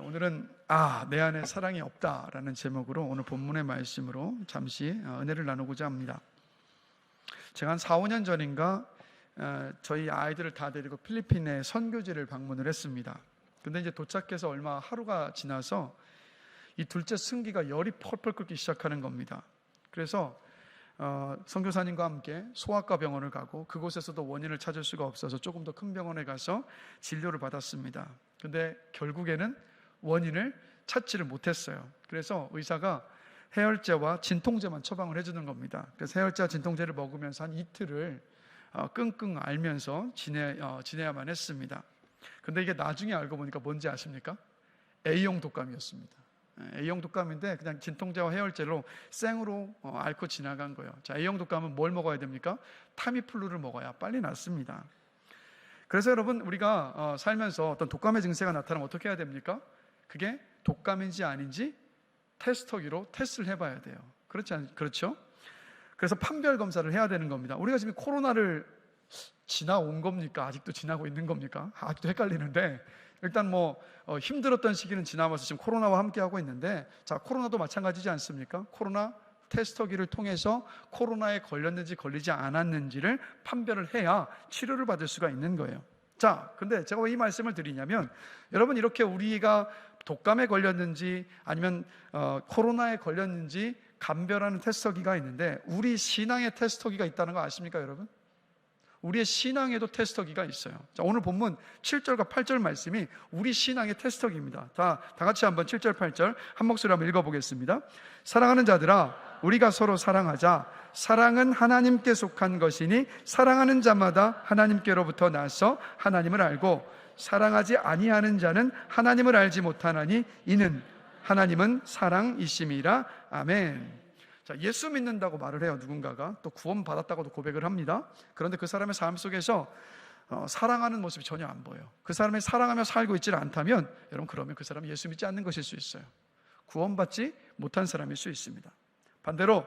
오늘은 내 안에 사랑이 없다라는 제목으로 오늘 본문의 말씀으로 잠시 은혜를 나누고자 합니다. 제가 한 4, 5년 전인가 저희 아이들을 다 데리고 필리핀에 선교지를 방문을 했습니다. 근데 이제 도착해서 얼마 하루가 지나서 이 둘째 승기가 열이 펄펄 끓기 시작하는 겁니다. 그래서 선교사님과 함께 소아과 병원을 가고 그곳에서도 원인을 찾을 수가 없어서 조금 더 큰 병원에 가서 진료를 받았습니다. 근데 결국에는 원인을 찾지를 못했어요. 그래서 의사가 해열제와 진통제만 처방을 해주는 겁니다. 그래서 해열제와 진통제를 먹으면서 한 이틀을 끙끙 앓면서 지내야만 했습니다. 근데 이게 나중에 알고 보니까 뭔지 아십니까? A형 독감이었습니다. A형 독감인데 그냥 진통제와 해열제로 생으로 앓고 지나간 거예요. 자, A형 독감은 뭘 먹어야 됩니까? 타미플루를 먹어야 빨리 낫습니다. 그래서 여러분, 우리가 살면서 어떤 독감의 증세가 나타나면 어떻게 해야 됩니까? 그게 독감인지 아닌지 테스터기로 테스트를 해봐야 돼요. 그렇죠? 그래서 판별 검사를 해야 되는 겁니다. 우리가 지금 코로나를 지나온 겁니까? 아직도 지나고 있는 겁니까? 아직도 헷갈리는데, 일단 힘들었던 시기는 지나면서 지금 코로나와 함께 하고 있는데, 자, 코로나도 마찬가지지 않습니까? 코로나 테스터기를 통해서 코로나에 걸렸는지 걸리지 않았는지를 판별을 해야 치료를 받을 수가 있는 거예요. 자, 근데 제가 왜 이 말씀을 드리냐면, 여러분, 이렇게 우리가 독감에 걸렸는지 아니면 코로나에 걸렸는지 감별하는 테스터기가 있는데, 우리 신앙의 테스터기가 있다는 거 아십니까, 여러분? 우리의 신앙에도 테스터기가 있어요. 자, 오늘 본문 7절과 8절 말씀이 우리 신앙의 테스터기입니다. 다 같이 한번 7절 8절 한 목소리로 한번 읽어보겠습니다. 사랑하는 자들아, 우리가 서로 사랑하자. 사랑은 하나님께 속한 것이니 사랑하는 자마다 하나님께로부터 나서 하나님을 알고, 사랑하지 아니하는 자는 하나님을 알지 못하나니 이는 하나님은 사랑이심이라. 아멘. 자, 예수 믿는다고 말을 해요. 누군가가 또 구원받았다고도 고백을 합니다. 그런데 그 사람의 삶 속에서 사랑하는 모습이 전혀 안 보여요. 그 사람이 사랑하며 살고 있지 않다면, 여러분, 그러면 그 사람이 예수 믿지 않는 것일 수 있어요. 구원받지 못한 사람일 수 있습니다. 반대로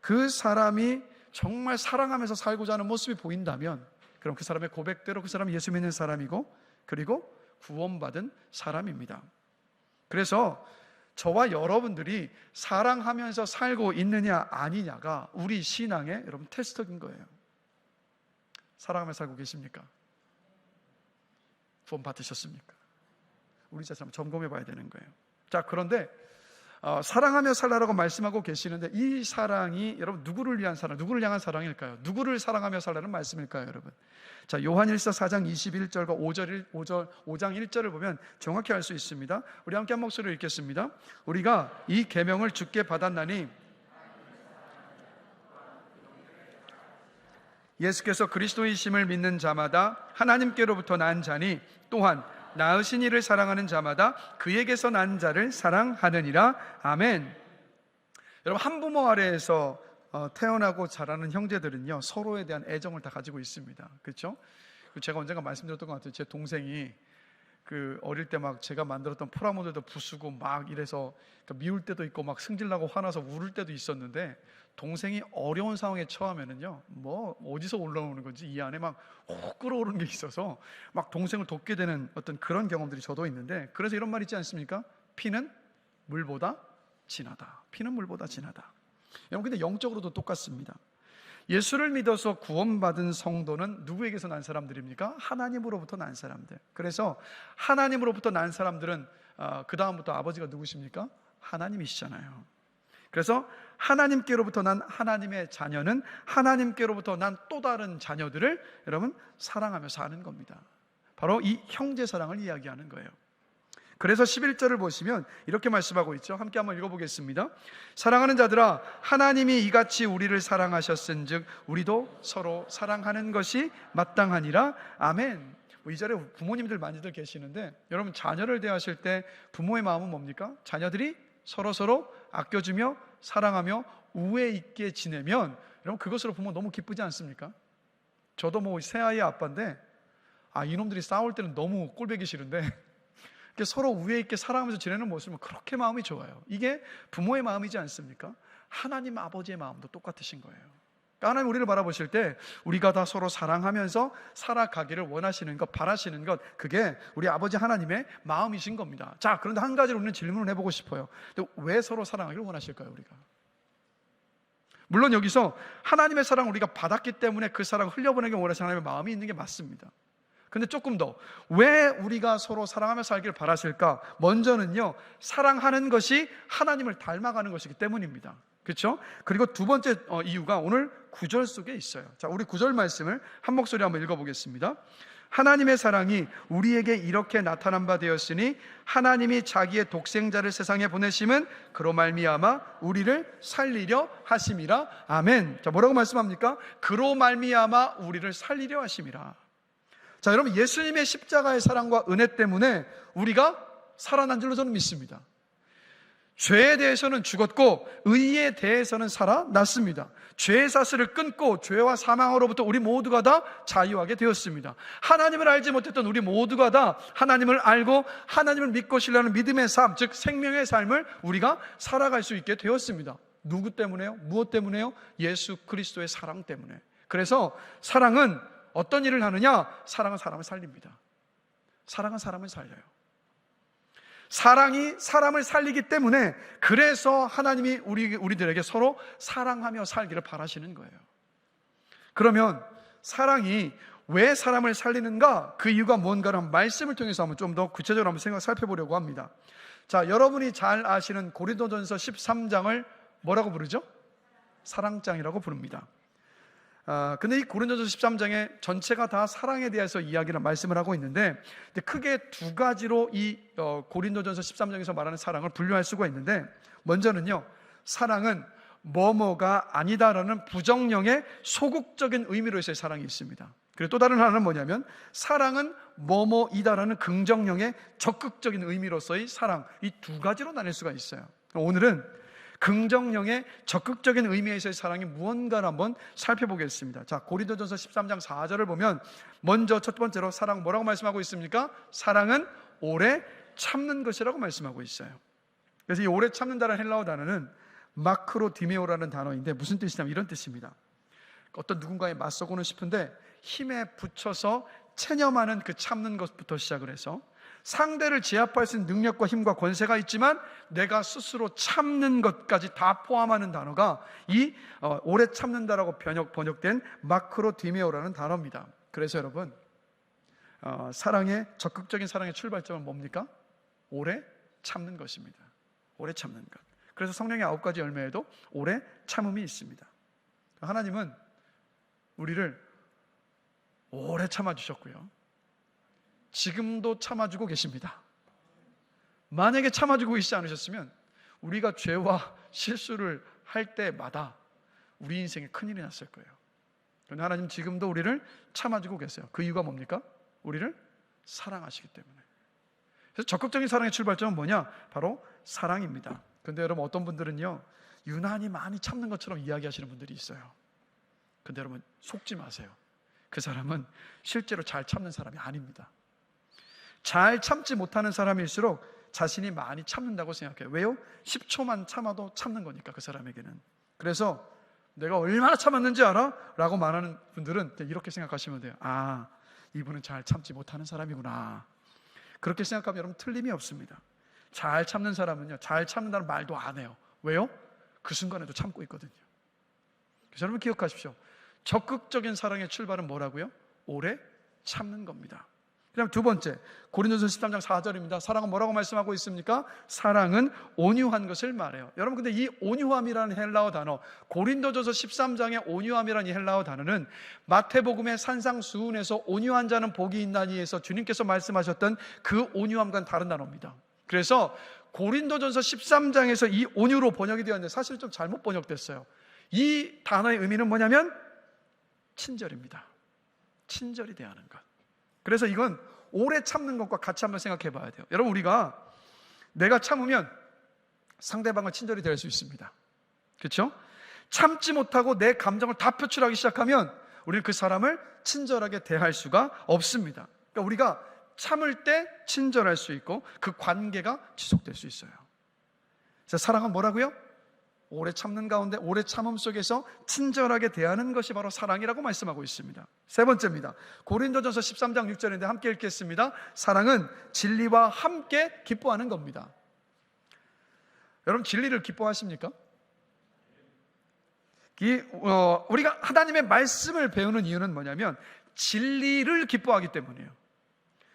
그 사람이 정말 사랑하면서 살고자 하는 모습이 보인다면, 그럼 그 사람의 고백대로 그 사람이 예수 믿는 사람이고, 그리고 구원받은 사람입니다. 그래서 저와 여러분들이 사랑하면서 살고 있느냐 아니냐가 우리 신앙의 여러분 테스트인 거예요. 사랑하면서 살고 계십니까? 구원 받으셨습니까? 우리 자신 한번 점검해 봐야 되는 거예요. 자, 그런데 사랑하며 살라라고 말씀하고 계시는데, 이 사랑이 여러분 누구를 위한 사랑, 누구를 향한 사랑일까요? 누구를 사랑하며 살라는 말씀일까요, 여러분? 자, 요한일서 4장 21절과 5장 1절을 보면 정확히 알 수 있습니다. 우리 함께 한 목소리로 읽겠습니다. 우리가 이 계명을 주께 받았나니 예수께서 그리스도이심을 믿는 자마다 하나님께로부터 난 자니, 또한 낳으신 이를 사랑하는 자마다 그에게서 난 자를 사랑하느니라. 아멘. 여러분, 한 부모 아래에서 태어나고 자라는 형제들은요, 서로에 대한 애정을 다 가지고 있습니다. 그렇죠? 제가 언젠가 말씀드렸던 것 같아요. 제 동생이 어릴 때 막 제가 만들었던 프라모델도 부수고 막 이래서 미울 때도 있고 막 승질나고 화나서 울을 때도 있었는데, 동생이 어려운 상황에 처하면은요, 어디서 올라오는 건지 이 안에 막 혹 끓어오르는 게 있어서 막 동생을 돕게 되는 어떤 그런 경험들이 저도 있는데, 그래서 이런 말 있지 않습니까? 피는 물보다 진하다. 피는 물보다 진하다. 여러분, 근데 영적으로도 똑같습니다. 예수를 믿어서 구원받은 성도는 누구에게서 난 사람들입니까? 하나님으로부터 난 사람들. 그래서 하나님으로부터 난 사람들은 그 다음부터 아버지가 누구십니까? 하나님이시잖아요. 그래서 하나님께로부터 난 하나님의 자녀는 하나님께로부터 난 또 다른 자녀들을 여러분 사랑하며 사는 겁니다. 바로 이 형제 사랑을 이야기하는 거예요. 그래서 11절을 보시면 이렇게 말씀하고 있죠. 함께 한번 읽어보겠습니다. 사랑하는 자들아, 하나님이 이같이 우리를 사랑하셨은즉 우리도 서로 사랑하는 것이 마땅하니라. 아멘. 이 자리에 부모님들 많이들 계시는데, 여러분, 자녀를 대하실 때 부모의 마음은 뭡니까? 자녀들이 서로 아껴주며 사랑하며 우애 있게 지내면, 여러분, 그것으로 부모 너무 기쁘지 않습니까? 저도 새아이의 아빠인데, 이놈들이 싸울 때는 너무 꼴보기 싫은데 서로 우애 있게 사랑하면서 지내는 모습은 그렇게 마음이 좋아요. 이게 부모의 마음이지 않습니까? 하나님 아버지의 마음도 똑같으신 거예요. 하나님 우리를 바라보실 때 우리가 다 서로 사랑하면서 살아가기를 원하시는 것, 바라시는 것, 그게 우리 아버지 하나님의 마음이신 겁니다. 자, 그런데 한 가지를 우리는 질문을 해보고 싶어요. 왜 서로 사랑하기를 원하실까요, 우리가? 물론 여기서 하나님의 사랑을 우리가 받았기 때문에 그 사랑을 흘려보내기 원하시는 하나님의 마음이 있는 게 맞습니다. 근데 조금 더, 왜 우리가 서로 사랑하며 살기를 바라실까? 먼저는요, 사랑하는 것이 하나님을 닮아가는 것이기 때문입니다. 그렇죠? 그리고 두 번째 이유가 오늘 9절 속에 있어요. 자, 우리 9절 말씀을 한 목소리 한번 읽어보겠습니다. 하나님의 사랑이 우리에게 이렇게 나타난 바 되었으니 하나님이 자기의 독생자를 세상에 보내심은 그로 말미암아 우리를 살리려 하심이라. 아멘. 자, 뭐라고 말씀합니까? 그로 말미암아 우리를 살리려 하심이라. 자, 여러분, 예수님의 십자가의 사랑과 은혜 때문에 우리가 살아난 줄로 저는 믿습니다. 죄에 대해서는 죽었고 의에 대해서는 살아났습니다. 죄의 사슬을 끊고 죄와 사망으로부터 우리 모두가 다 자유하게 되었습니다. 하나님을 알지 못했던 우리 모두가 다 하나님을 알고 하나님을 믿고 신뢰하는 믿음의 삶, 즉 생명의 삶을 우리가 살아갈 수 있게 되었습니다. 누구 때문에요? 무엇 때문에요? 예수 그리스도의 사랑 때문에. 그래서 사랑은 어떤 일을 하느냐? 사랑은 사람을 살립니다. 사랑은 사람을 살려요. 사랑이 사람을 살리기 때문에, 그래서 하나님이 우리들에게 서로 사랑하며 살기를 바라시는 거예요. 그러면 사랑이 왜 사람을 살리는가? 그 이유가 뭔가를 말씀을 통해서 한번 좀 더 구체적으로 한번 살펴보려고 합니다. 자, 여러분이 잘 아시는 고린도전서 13장을 뭐라고 부르죠? 사랑장이라고 부릅니다. 근데 이 고린도전서 13장에 전체가 다 사랑에 대해서 이야기를 말씀을 하고 있는데, 크게 두 가지로 이 고린도전서 13장에서 말하는 사랑을 분류할 수가 있는데, 먼저는요, 사랑은 뭐뭐가 아니다라는 부정령의 소극적인 의미로서의 사랑이 있습니다. 그리고 또 다른 하나는 뭐냐면, 사랑은 뭐뭐이다라는 긍정령의 적극적인 의미로서의 사랑, 이 두 가지로 나눌 수가 있어요. 오늘은 긍정령의 적극적인 의미에서의 사랑이 무언가를 한번 살펴보겠습니다. 자, 고린도전서 13장 4절을 보면 먼저 첫 번째로 사랑 뭐라고 말씀하고 있습니까? 사랑은 오래 참는 것이라고 말씀하고 있어요. 그래서 이 오래 참는다는 헬라어 단어는 마크로디메오라는 단어인데 무슨 뜻이냐면 이런 뜻입니다. 어떤 누군가에 맞서고는 싶은데 힘에 붙여서 체념하는 그 참는 것부터 시작을 해서 상대를 제압할 수 있는 능력과 힘과 권세가 있지만 내가 스스로 참는 것까지 다 포함하는 단어가 이 오래 참는다라고 번역된 마크로디메오라는 단어입니다. 그래서 여러분, 적극적인 사랑의 출발점은 뭡니까? 오래 참는 것입니다. 오래 참는 것. 그래서 성령의 9가지 열매에도 오래 참음이 있습니다. 하나님은 우리를 오래 참아주셨고요, 지금도 참아주고 계십니다. 만약에 참아주고 있지 않으셨으면 우리가 죄와 실수를 할 때마다 우리 인생에 큰일이 났을 거예요. 그런데 하나님 지금도 우리를 참아주고 계세요. 그 이유가 뭡니까? 우리를 사랑하시기 때문에. 그래서 적극적인 사랑의 출발점은 뭐냐? 바로 사랑입니다. 그런데 여러분, 어떤 분들은요, 유난히 많이 참는 것처럼 이야기하시는 분들이 있어요. 그런데 여러분, 속지 마세요. 그 사람은 실제로 잘 참는 사람이 아닙니다. 잘 참지 못하는 사람일수록 자신이 많이 참는다고 생각해요. 왜요? 10초만 참아도 참는 거니까, 그 사람에게는. 그래서 내가 얼마나 참았는지 알아? 라고 말하는 분들은 이렇게 생각하시면 돼요. 아, 이분은 잘 참지 못하는 사람이구나. 그렇게 생각하면 여러분 틀림이 없습니다. 잘 참는 사람은요, 잘 참는다는 말도 안 해요. 왜요? 그 순간에도 참고 있거든요. 그래서 여러분 기억하십시오. 적극적인 사랑의 출발은 뭐라고요? 오래 참는 겁니다. 그다음 두 번째, 고린도전서 13장 4절입니다. 사랑은 뭐라고 말씀하고 있습니까? 사랑은 온유한 것을 말해요. 여러분, 근데 이 온유함이라는 헬라어 단어, 고린도전서 13장의 온유함이라는 이 헬라어 단어는 마태복음의 산상수훈에서 온유한 자는 복이 있나니에서 주님께서 말씀하셨던 그 온유함과는 다른 단어입니다. 그래서 고린도전서 13장에서 이 온유로 번역이 되었는데 사실 좀 잘못 번역됐어요. 이 단어의 의미는 뭐냐면 친절입니다. 친절히 대하는 것. 그래서 이건 오래 참는 것과 같이 한번 생각해 봐야 돼요. 여러분, 우리가 내가 참으면 상대방을 친절히 대할 수 있습니다. 그렇죠? 참지 못하고 내 감정을 다 표출하기 시작하면 우리는 그 사람을 친절하게 대할 수가 없습니다. 그러니까 우리가 참을 때 친절할 수 있고 그 관계가 지속될 수 있어요. 그래서 사랑은 뭐라고요? 오래 참는 가운데, 오래 참음 속에서 친절하게 대하는 것이 바로 사랑이라고 말씀하고 있습니다. 세 번째입니다. 고린도전서 13장 6절인데 함께 읽겠습니다. 사랑은 진리와 함께 기뻐하는 겁니다. 여러분, 진리를 기뻐하십니까? 우리가 하나님의 말씀을 배우는 이유는 뭐냐면 진리를 기뻐하기 때문이에요.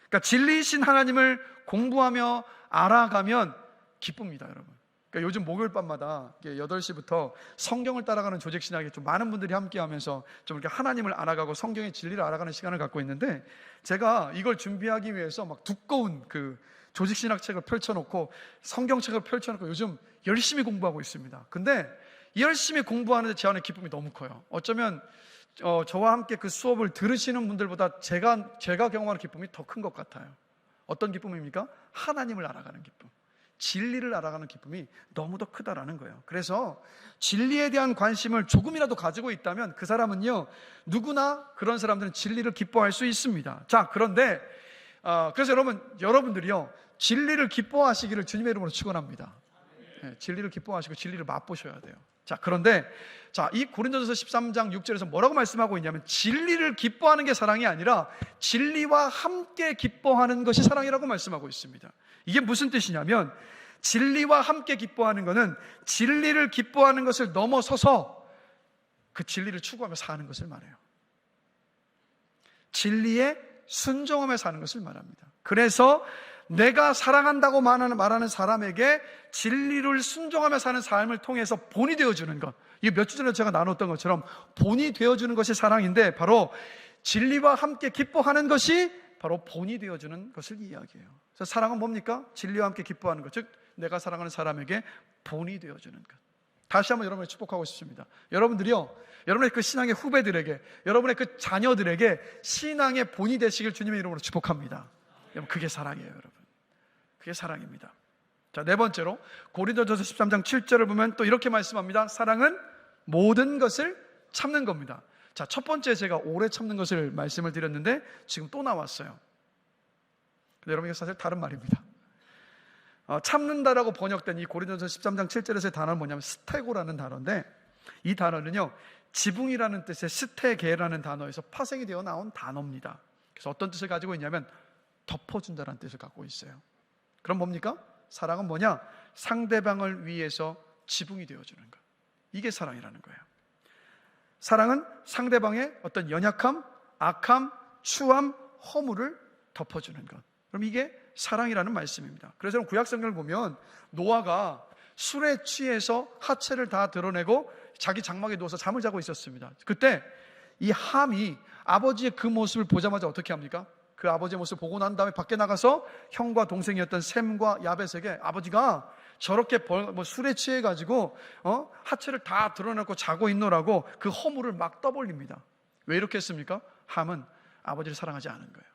그러니까 진리이신 하나님을 공부하며 알아가면 기쁩니다, 여러분. 그러니까 요즘 목요일 밤마다 8시부터 성경을 따라가는 조직신학에 좀 많은 분들이 함께 하면서 좀 이렇게 하나님을 알아가고 성경의 진리를 알아가는 시간을 갖고 있는데, 제가 이걸 준비하기 위해서 막 두꺼운 그 조직신학 책을 펼쳐놓고 성경책을 펼쳐놓고 요즘 열심히 공부하고 있습니다. 근데 열심히 공부하는데 제 안에 기쁨이 너무 커요. 어쩌면 저와 함께 그 수업을 들으시는 분들보다 제가 경험하는 기쁨이 더 큰 것 같아요. 어떤 기쁨입니까? 하나님을 알아가는 기쁨, 진리를 알아가는 기쁨이 너무 더 크다라는 거예요. 그래서 진리에 대한 관심을 조금이라도 가지고 있다면 그 사람은요, 누구나 그런 사람들은 진리를 기뻐할 수 있습니다. 자, 그런데 그래서 여러분들이요, 진리를 기뻐하시기를 주님의 이름으로 축원합니다. 네, 진리를 기뻐하시고 진리를 맛보셔야 돼요. 자, 그런데 이 고린도전서 13장 6절에서 뭐라고 말씀하고 있냐면 진리를 기뻐하는 게 사랑이 아니라 진리와 함께 기뻐하는 것이 사랑이라고 말씀하고 있습니다. 이게 무슨 뜻이냐면 진리와 함께 기뻐하는 것은 진리를 기뻐하는 것을 넘어서서 그 진리를 추구하며 사는 것을 말해요. 진리에 순종하며 사는 것을 말합니다. 그래서 내가 사랑한다고 말하는 사람에게 진리를 순종하며 사는 삶을 통해서 본이 되어주는 것, 이게 몇 주 전에 제가 나눴던 것처럼 본이 되어주는 것이 사랑인데, 바로 진리와 함께 기뻐하는 것이 바로 본이 되어주는 것을 이야기해요. 그래서 사랑은 뭡니까? 진리와 함께 기뻐하는 것, 즉 내가 사랑하는 사람에게 본이 되어주는 것. 다시 한번 여러분을 축복하고 싶습니다. 여러분들이요, 여러분의 그 신앙의 후배들에게, 여러분의 그 자녀들에게 신앙의 본이 되시길 주님의 이름으로 축복합니다. 여러분, 그게 사랑이에요, 여러분. 그게 사랑입니다. 자, 네 번째로 고린도전서 13장 7절을 보면 또 이렇게 말씀합니다. 사랑은 모든 것을 참는 겁니다. 자, 첫 번째 제가 오래 참는 것을 말씀을 드렸는데 지금 또 나왔어요. 근데 여러분, 이게 사실 다른 말입니다. 참는다라고 번역된 이 고린도전서 13장 7절에서의 단어는 뭐냐면 스테고라는 단어인데, 이 단어는요, 지붕이라는 뜻의 스테게라는 단어에서 파생이 되어 나온 단어입니다. 그래서 어떤 뜻을 가지고 있냐면 덮어준다는 뜻을 갖고 있어요. 그럼 뭡니까? 사랑은 뭐냐? 상대방을 위해서 지붕이 되어주는 것. 이게 사랑이라는 거예요. 사랑은 상대방의 어떤 연약함, 악함, 추함, 허물을 덮어주는 것. 그럼 이게 사랑이라는 말씀입니다. 그래서 구약 성경을 보면 노아가 술에 취해서 하체를 다 드러내고 자기 장막에 누워서 잠을 자고 있었습니다. 그때 이 함이 아버지의 그 모습을 보자마자 어떻게 합니까? 그 아버지의 모습을 보고 난 다음에 밖에 나가서 형과 동생이었던 셈과 야벳에게 아버지가 저렇게 술에 취해가지고 하체를 다 드러내고 자고 있노라고 그 허물을 막 떠벌립니다. 왜 이렇게 했습니까? 함은 아버지를 사랑하지 않은 거예요.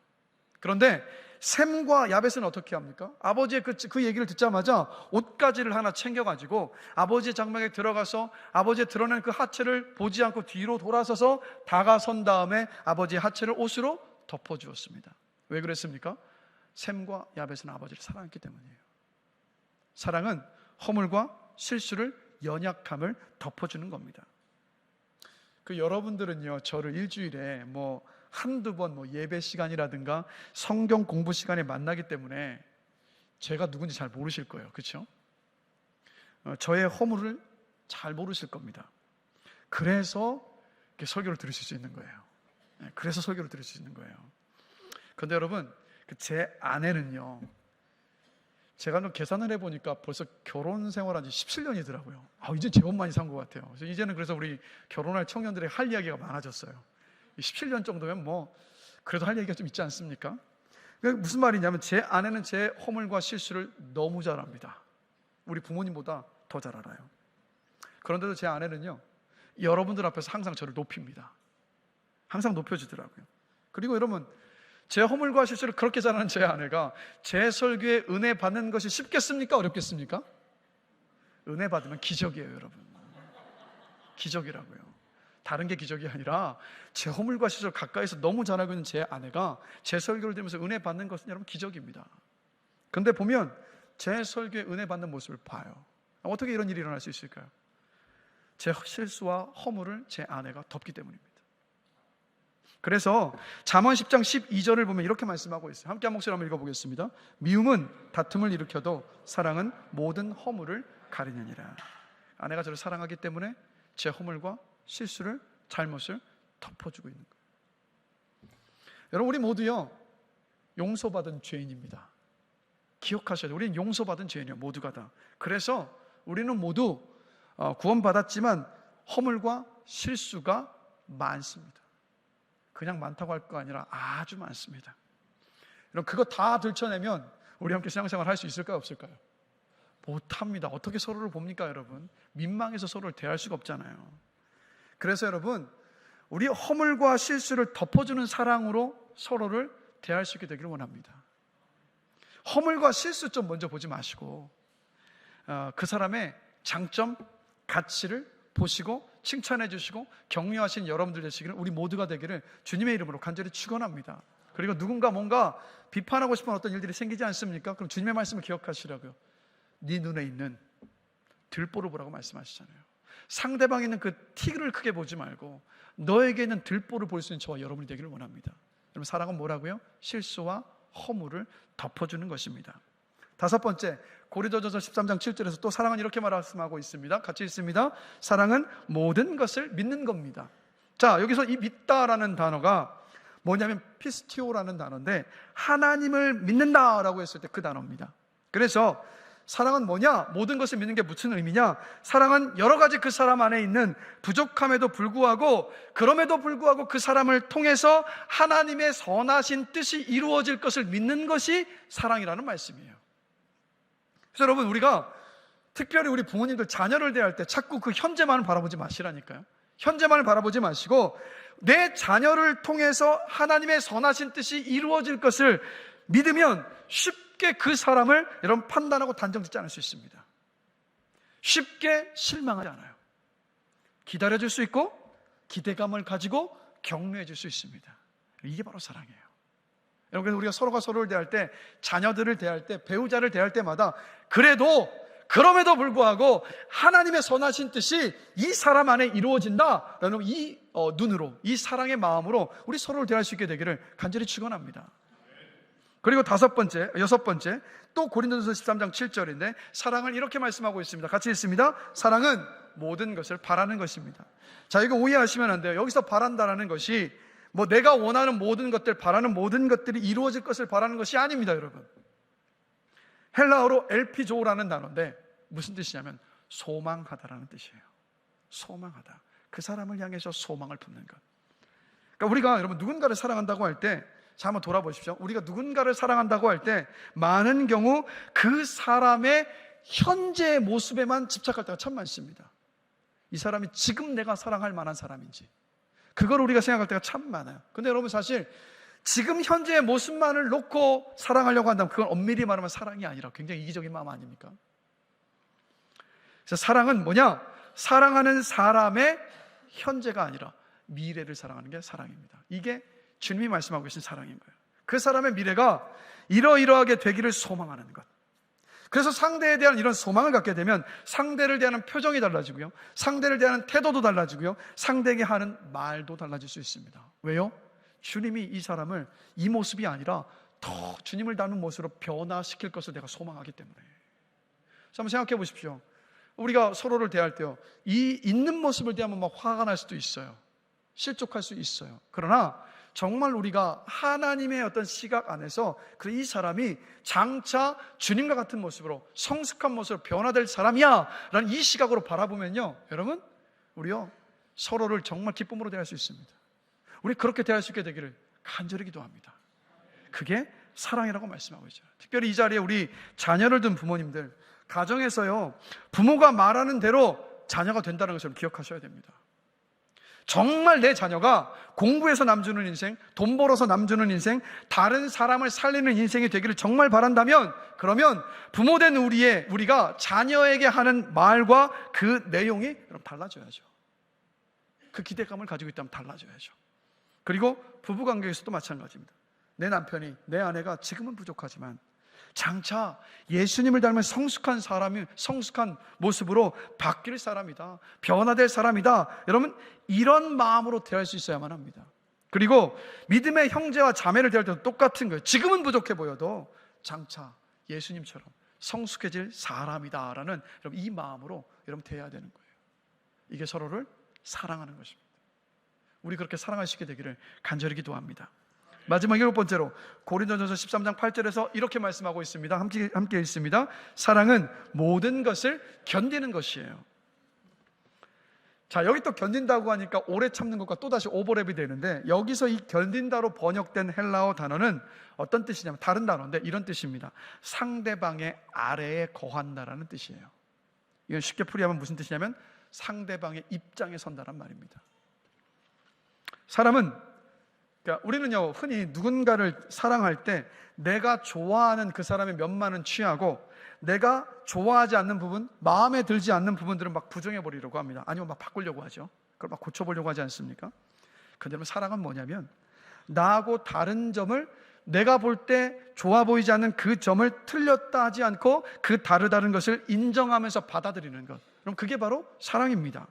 그런데 셈과 야벳은 어떻게 합니까? 아버지의 그 얘기를 듣자마자 옷가지를 하나 챙겨가지고 아버지의 장막에 들어가서 아버지의 드러낸 그 하체를 보지 않고 뒤로 돌아서서 다가선 다음에 아버지의 하체를 옷으로 덮어주었습니다. 왜 그랬습니까? 셈과 야벳은 아버지를 사랑했기 때문이에요. 사랑은 허물과 실수를, 연약함을 덮어주는 겁니다. 여러분들은요, 저를 일주일에 한두 번 예배 시간이라든가 성경 공부 시간에 만나기 때문에 제가 누군지 잘 모르실 거예요. 그렇죠? 저의 허물을 잘 모르실 겁니다. 그래서 설교를 들으실 수 있는 거예요. 그래서 설교를 들을 수 있는 거예요. 그런데 여러분, 제 아내는요, 제가 좀 계산을 해보니까 벌써 결혼 생활한 지 17년이더라고요. 이제 제법 많이 산 것 같아요. 이제는 그래서 우리 결혼할 청년들의 할 이야기가 많아졌어요. 17년 정도면 그래도 할 얘기가 좀 있지 않습니까? 무슨 말이냐면 제 아내는 제 허물과 실수를 너무 잘 압니다. 우리 부모님보다 더 잘 알아요. 그런데도 제 아내는요, 여러분들 앞에서 항상 저를 높입니다. 항상 높여주더라고요. 그리고 여러분, 제 허물과 실수를 그렇게 잘하는 제 아내가 제 설교에 은혜 받는 것이 쉽겠습니까? 어렵겠습니까? 은혜 받으면 기적이에요, 여러분. 기적이라고요. 다른 게 기적이 아니라 제 허물과 실수를 가까이서 너무 잘 알고 있는 제 아내가 제 설교를 들으면서 은혜 받는 것은 여러분 기적입니다. 그런데 보면 제 설교에 은혜 받는 모습을 봐요. 어떻게 이런 일이 일어날 수 있을까요? 제 실수와 허물을 제 아내가 덮기 때문입니다. 그래서 잠언 10장 12절을 보면 이렇게 말씀하고 있어요. 함께 한 목소리 한번 읽어보겠습니다. 미움은 다툼을 일으켜도 사랑은 모든 허물을 가리느니라. 아내가 저를 사랑하기 때문에 제 허물과 실수를, 잘못을 덮어주고 있는 거예요. 여러분, 우리 모두요 용서받은 죄인입니다. 기억하셔야 돼요. 우리는 용서받은 죄인이에요. 모두가 다. 그래서 우리는 모두 구원받았지만 허물과 실수가 많습니다. 그냥 많다고 할 거 아니라 아주 많습니다. 여러분, 그거 다 들춰내면 우리 함께 신앙생활 할 수 있을까요, 없을까요? 못합니다. 어떻게 서로를 봅니까, 여러분? 민망해서 서로를 대할 수가 없잖아요. 그래서 여러분, 우리 허물과 실수를 덮어주는 사랑으로 서로를 대할 수 있게 되기를 원합니다. 허물과 실수 좀 먼저 보지 마시고 그 사람의 장점, 가치를 보시고 칭찬해 주시고 격려하신 여러분들 되시기를, 우리 모두가 되기를 주님의 이름으로 간절히 축원합니다. 그리고 누군가 뭔가 비판하고 싶은 어떤 일들이 생기지 않습니까? 그럼 주님의 말씀을 기억하시라고요. 네 눈에 있는 들보를 보라고 말씀하시잖아요. 상대방에 있는 그 티를 크게 보지 말고 너에게 있는 들보를 볼 수 있는 저와 여러분이 되기를 원합니다. 여러분, 사랑은 뭐라고요? 실수와 허물을 덮어주는 것입니다. 다섯 번째, 고린도전서 13장 7절에서 또 사랑은 이렇게 말씀하고 있습니다. 같이 읽습니다. 사랑은 모든 것을 믿는 겁니다. 자, 여기서 이 믿다라는 단어가 뭐냐면 피스티오라는 단어인데, 하나님을 믿는다라고 했을 때 그 단어입니다. 그래서 사랑은 뭐냐? 모든 것을 믿는 게 무슨 의미냐? 사랑은 여러 가지 그 사람 안에 있는 부족함에도 불구하고, 그럼에도 불구하고 그 사람을 통해서 하나님의 선하신 뜻이 이루어질 것을 믿는 것이 사랑이라는 말씀이에요. 그래서 여러분, 우리가 특별히 우리 부모님들 자녀를 대할 때 자꾸 그 현재만을 바라보지 마시라니까요. 현재만을 바라보지 마시고 내 자녀를 통해서 하나님의 선하신 뜻이 이루어질 것을 믿으면 쉽게 그 사람을 여러분 판단하고 단정짓지 않을 수 있습니다. 쉽게 실망하지 않아요. 기다려줄 수 있고 기대감을 가지고 격려해 줄 수 있습니다. 이게 바로 사랑이에요. 여러분, 그래서 우리가 서로가 서로를 대할 때, 자녀들을 대할 때, 배우자를 대할 때마다 그럼에도 불구하고 하나님의 선하신 뜻이 이 사람 안에 이루어진다라는 이 눈으로, 이 사랑의 마음으로 우리 서로를 대할 수 있게 되기를 간절히 축원합니다. 그리고 여섯 번째, 또 고린도전서 13장 7절인데 사랑을 이렇게 말씀하고 있습니다. 같이 읽습니다. 사랑은 모든 것을 바라는 것입니다. 자, 이거 오해하시면 안 돼요. 여기서 바란다라는 것이 뭐 내가 원하는 모든 것들, 바라는 모든 것들이 이루어질 것을 바라는 것이 아닙니다, 여러분. 헬라어로 엘피조라는 단어인데 무슨 뜻이냐면 소망하다라는 뜻이에요. 소망하다. 그 사람을 향해서 소망을 품는 것. 그러니까 우리가 여러분 누군가를 사랑한다고 할 때, 자, 한번 돌아보십시오. 우리가 누군가를 사랑한다고 할 때 많은 경우 그 사람의 현재의 모습에만 집착할 때가 참 많습니다. 이 사람이 지금 내가 사랑할 만한 사람인지, 그걸 우리가 생각할 때가 참 많아요. 근데 여러분, 사실 지금 현재의 모습만을 놓고 사랑하려고 한다면 그건 엄밀히 말하면 사랑이 아니라 굉장히 이기적인 마음 아닙니까? 그래서 사랑은 뭐냐? 사랑하는 사람의 현재가 아니라 미래를 사랑하는 게 사랑입니다. 이게 주님이 말씀하고 계신 사랑인 거예요. 그 사람의 미래가 이러이러하게 되기를 소망하는 것. 그래서 상대에 대한 이런 소망을 갖게 되면 상대를 대하는 표정이 달라지고요, 상대를 대하는 태도도 달라지고요, 상대에게 하는 말도 달라질 수 있습니다. 왜요? 주님이 이 사람을 이 모습이 아니라 더 주님을 닮은 모습으로 변화시킬 것을 내가 소망하기 때문에. 그래서 한번 생각해 보십시오. 우리가 서로를 대할 때요, 이 있는 모습을 대하면 막 화가 날 수도 있어요. 실족할 수 있어요. 그러나 정말 우리가 하나님의 어떤 시각 안에서 이 사람이 장차 주님과 같은 모습으로, 성숙한 모습으로 변화될 사람이야 라는 이 시각으로 바라보면요, 여러분, 우리요 서로를 정말 기쁨으로 대할 수 있습니다. 우리 그렇게 대할 수 있게 되기를 간절히 기도합니다. 그게 사랑이라고 말씀하고 있죠. 특별히 이 자리에 우리 자녀를 둔 부모님들, 가정에서요 부모가 말하는 대로 자녀가 된다는 것을 기억하셔야 됩니다. 정말 내 자녀가 공부해서 남주는 인생, 돈 벌어서 남주는 인생, 다른 사람을 살리는 인생이 되기를 정말 바란다면, 그러면 부모된 우리가 자녀에게 하는 말과 그 내용이 달라져야죠. 그 기대감을 가지고 있다면 달라져야죠. 그리고 부부관계에서도 마찬가지입니다. 내 남편이, 내 아내가 지금은 부족하지만 장차 예수님을 닮은 성숙한 사람이, 성숙한 모습으로 바뀔 사람이다, 변화될 사람이다, 여러분 이런 마음으로 대할 수 있어야만 합니다. 그리고 믿음의 형제와 자매를 대할 때도 똑같은 거예요. 지금은 부족해 보여도 장차 예수님처럼 성숙해질 사람이다라는 여러분 이 마음으로 여러분 대해야 되는 거예요. 이게 서로를 사랑하는 것입니다. 우리 그렇게 사랑할 수 있게 되기를 간절히 기도합니다. 마지막 7번째로 고린도전서 13장 8절에서 이렇게 말씀하고 있습니다. 함께 읽습니다. 사랑은 모든 것을 견디는 것이에요. 자, 여기 또 견딘다고 하니까 오래 참는 것과 또다시 오버랩이 되는데, 여기서 이 견딘다로 번역된 헬라어 단어는 어떤 뜻이냐면 다른 단어인데 이런 뜻입니다. 상대방의 아래에 거한다라는 뜻이에요. 이건 쉽게 풀이하면 무슨 뜻이냐면 상대방의 입장에 선다란 말입니다. 사람은, 그러니까 우리는요 흔히 누군가를 사랑할 때 내가 좋아하는 그 사람의 면만은 취하고 내가 좋아하지 않는 부분, 마음에 들지 않는 부분들은 막 부정해 버리려고 합니다. 아니면 막 바꾸려고 하죠. 그걸 막 고쳐보려고 하지 않습니까? 그런데 사랑은 뭐냐면 나하고 다른 점을, 내가 볼 때 좋아 보이지 않는 그 점을 틀렸다 하지 않고 그 다르다는 것을 인정하면서 받아들이는 것, 그럼 그게 바로 사랑입니다.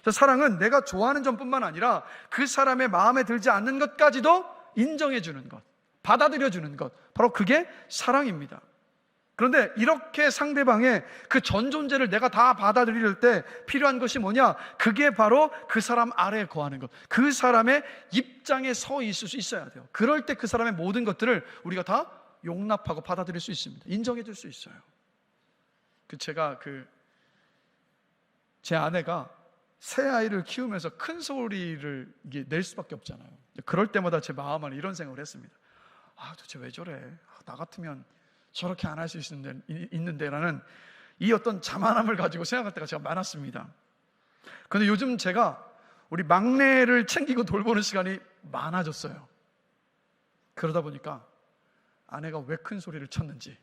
사랑은 내가 좋아하는 점뿐만 아니라 그 사람의 마음에 들지 않는 것까지도 인정해 주는 것, 받아들여 주는 것, 바로 그게 사랑입니다. 그런데 이렇게 상대방의 그 전 존재를 내가 다 받아들일 때 필요한 것이 뭐냐? 그게 바로 그 사람 아래에 거하는 것, 그 사람의 입장에 서 있을 수 있어야 돼요. 그럴 때 그 사람의 모든 것들을 우리가 다 용납하고 받아들일 수 있습니다. 인정해 줄 수 있어요. 제 아내가 새 아이를 키우면서 큰 소리를 낼 수밖에 없잖아요. 그럴 때마다 제 마음 안에 이런 생각을 했습니다. 도대체 왜 저래? 나 같으면 저렇게 안 할 수 있는데라는 이 어떤 자만함을 가지고 생각할 때가 제가 많았습니다. 그런데 요즘 제가 우리 막내를 챙기고 돌보는 시간이 많아졌어요. 그러다 보니까 아내가 왜 큰 소리를 쳤는지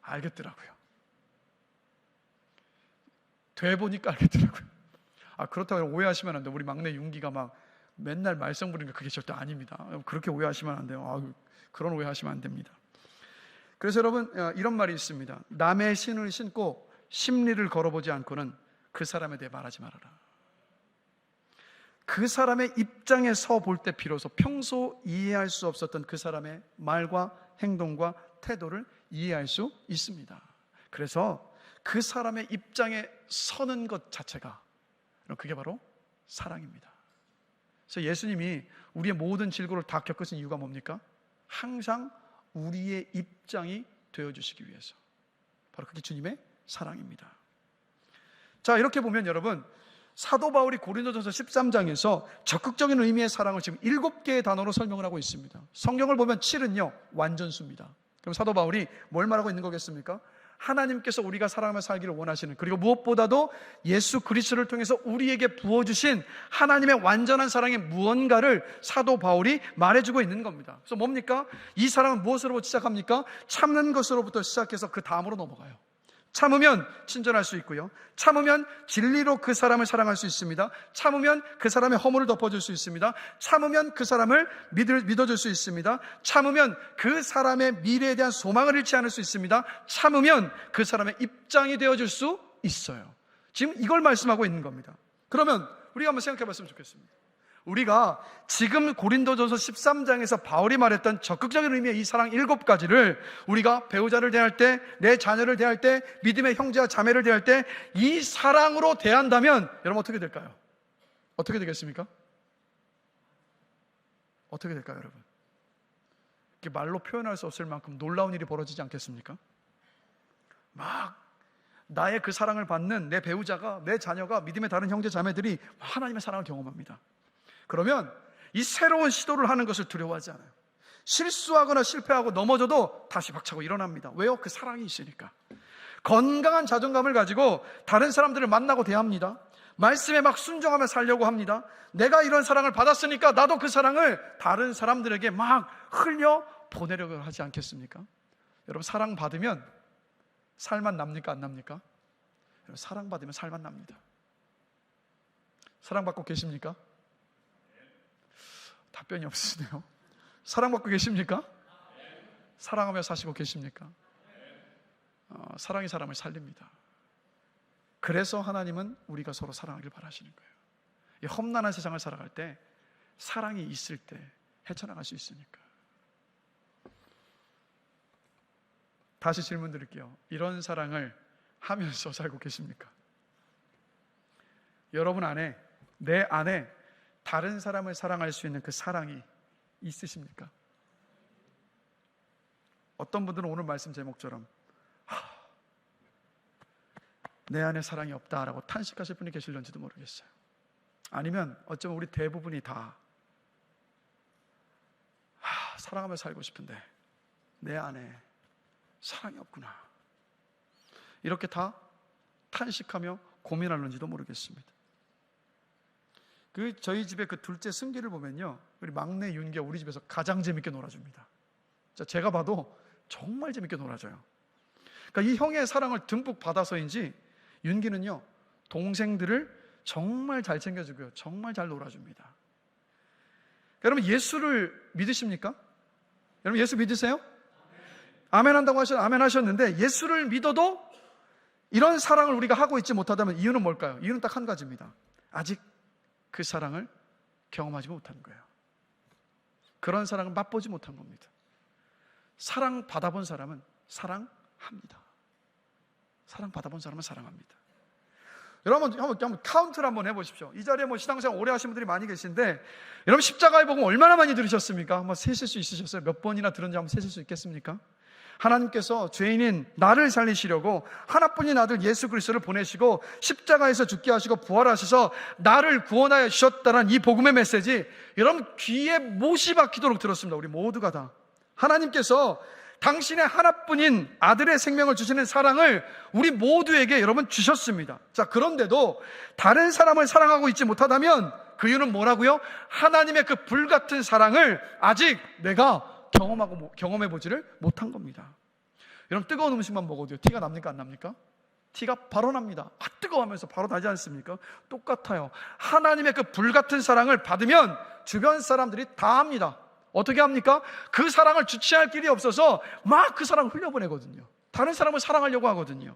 알겠더라고요. 돼보니까 알겠더라고요. 그렇다고 오해하시면 안 돼요. 우리 막내 윤기가 막 맨날 말썽 부리는 게 그게 절대 아닙니다. 그렇게 오해하시면 안 돼요. 그런 오해하시면 안 됩니다. 그래서 여러분 이런 말이 있습니다. 남의 신을 신고 심리를 걸어보지 않고는 그 사람에 대해 말하지 말아라. 그 사람의 입장에 서 볼 때 비로소 평소 이해할 수 없었던 그 사람의 말과 행동과 태도를 이해할 수 있습니다. 그래서 그 사람의 입장에 서는 것 자체가, 그게 바로 사랑입니다. 그래서 예수님이 우리의 모든 질고를 다 겪으신 이유가 뭡니까? 항상 우리의 입장이 되어주시기 위해서. 바로 그게 주님의 사랑입니다. 자, 이렇게 보면 여러분, 사도 바울이 고린도전서 13장에서 적극적인 의미의 사랑을 지금 7개의 단어로 설명을 하고 있습니다. 성경을 보면 7은요 완전수입니다. 그럼 사도 바울이 뭘 말하고 있는 거겠습니까? 하나님께서 우리가 사랑하며 살기를 원하시는, 그리고 무엇보다도 예수 그리스도를 통해서 우리에게 부어주신 하나님의 완전한 사랑의 무언가를 사도 바울이 말해주고 있는 겁니다. 그래서 뭡니까? 이 사랑은 무엇으로부터 시작합니까? 참는 것으로부터 시작해서 그 다음으로 넘어가요. 참으면 친절할 수 있고요, 참으면 진리로 그 사람을 사랑할 수 있습니다. 참으면 그 사람의 허물을 덮어줄 수 있습니다. 참으면 그 사람을 믿어줄 수 있습니다. 참으면 그 사람의 미래에 대한 소망을 잃지 않을 수 있습니다. 참으면 그 사람의 입장이 되어줄 수 있어요. 지금 이걸 말씀하고 있는 겁니다. 그러면 우리가 한번 생각해 봤으면 좋겠습니다. 우리가 지금 고린도전서 13장에서 바울이 말했던 적극적인 의미의 이 사랑 7가지를 우리가 배우자를 대할 때, 내 자녀를 대할 때, 믿음의 형제와 자매를 대할 때 이 사랑으로 대한다면 여러분 어떻게 될까요? 어떻게 되겠습니까? 어떻게 될까요, 여러분? 이렇게 말로 표현할 수 없을 만큼 놀라운 일이 벌어지지 않겠습니까? 막 나의 그 사랑을 받는 내 배우자가, 내 자녀가, 믿음의 다른 형제 자매들이 하나님의 사랑을 경험합니다. 그러면 이 새로운 시도를 하는 것을 두려워하지 않아요. 실수하거나 실패하고 넘어져도 다시 박차고 일어납니다. 왜요? 그 사랑이 있으니까. 건강한 자존감을 가지고 다른 사람들을 만나고 대합니다. 말씀에 막 순종하며 살려고 합니다. 내가 이런 사랑을 받았으니까 나도 그 사랑을 다른 사람들에게 막 흘려 보내려고 하지 않겠습니까? 여러분, 사랑 받으면 살만 납니까? 안 납니까? 여러분, 사랑 받으면 살만 납니다. 사랑받고 계십니까? 답변이 없으시네요. 사랑받고 계십니까? 사랑하며 사시고 계십니까? 사랑이 사람을 살립니다. 그래서 하나님은 우리가 서로 사랑하길 바라시는 거예요. 이 험난한 세상을 살아갈 때 사랑이 있을 때 헤쳐나갈 수 있으니까. 다시 질문 드릴게요. 이런 사랑을 하면서 살고 계십니까? 여러분 안에, 내 안에 다른 사람을 사랑할 수 있는 그 사랑이 있으십니까? 어떤 분들은 오늘 말씀 제목처럼 내 안에 사랑이 없다라고 탄식하실 분이 계실런지도 모르겠어요. 아니면 어쩌면 우리 대부분이 다 사랑하며 살고 싶은데 내 안에 사랑이 없구나, 이렇게 다 탄식하며 고민하는지도 모르겠습니다. 저희 집에 그 둘째 승기를 보면요, 우리 막내 윤기가 우리 집에서 가장 재밌게 놀아줍니다. 제가 봐도 정말 재밌게 놀아줘요. 그러니까 이 형의 사랑을 듬뿍 받아서인지 윤기는요, 동생들을 정말 잘 챙겨주고요, 정말 잘 놀아줍니다. 여러분, 예수를 믿으십니까? 여러분, 예수 믿으세요? 아멘 한다고 아멘 하셨는데, 예수를 믿어도 이런 사랑을 우리가 하고 있지 못하다면 이유는 뭘까요? 이유는 딱 한 가지입니다. 아직 그 사랑을 경험하지 못한 거예요. 그런 사랑을 맛보지 못한 겁니다. 사랑 받아본 사람은 사랑합니다. 사랑 받아본 사람은 사랑합니다. 여러분 한번 카운트를 한번 해보십시오. 이 자리에 신앙생활 오래 하신 분들이 많이 계신데, 여러분 십자가의 복음 얼마나 많이 들으셨습니까? 한번 세실 수 있으셨어요? 몇 번이나 들은지 한번 세실 수 있겠습니까? 하나님께서 죄인인 나를 살리시려고 하나뿐인 아들 예수 그리스도를 보내시고 십자가에서 죽게 하시고 부활하셔서 나를 구원하여 주셨다는 이 복음의 메시지, 여러분 귀에 못이 박히도록 들었습니다. 우리 모두가 다. 하나님께서 당신의 하나뿐인 아들의 생명을 주시는 사랑을 우리 모두에게 여러분 주셨습니다. 자, 그런데도 다른 사람을 사랑하고 있지 못하다면 그 이유는 뭐라고요? 하나님의 그 불같은 사랑을 아직 내가 경험해보지를 못한 겁니다. 여러분, 뜨거운 음식만 먹어도요, 티가 납니까? 안 납니까? 티가 바로 납니다. 뜨거워하면서 바로 나지 않습니까? 똑같아요. 하나님의 그 불같은 사랑을 받으면 주변 사람들이 다 합니다. 어떻게 합니까? 그 사랑을 주체할 길이 없어서 막 그 사랑을 흘려보내거든요. 다른 사람을 사랑하려고 하거든요.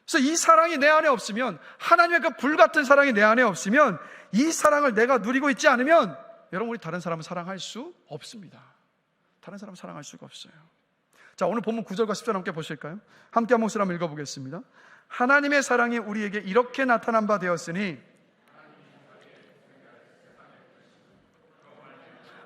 그래서 이 사랑이 내 안에 없으면, 하나님의 그 불같은 사랑이 내 안에 없으면, 이 사랑을 내가 누리고 있지 않으면 여러분, 우리 다른 사람을 사랑할 수 없습니다. 다른 사람을 사랑할 수가 없어요. 자, 오늘 본문 9절과 10절 함께 보실까요? 함께 한 목소리 한번 읽어보겠습니다. 하나님의 사랑이 우리에게 이렇게 나타난 바 되었으니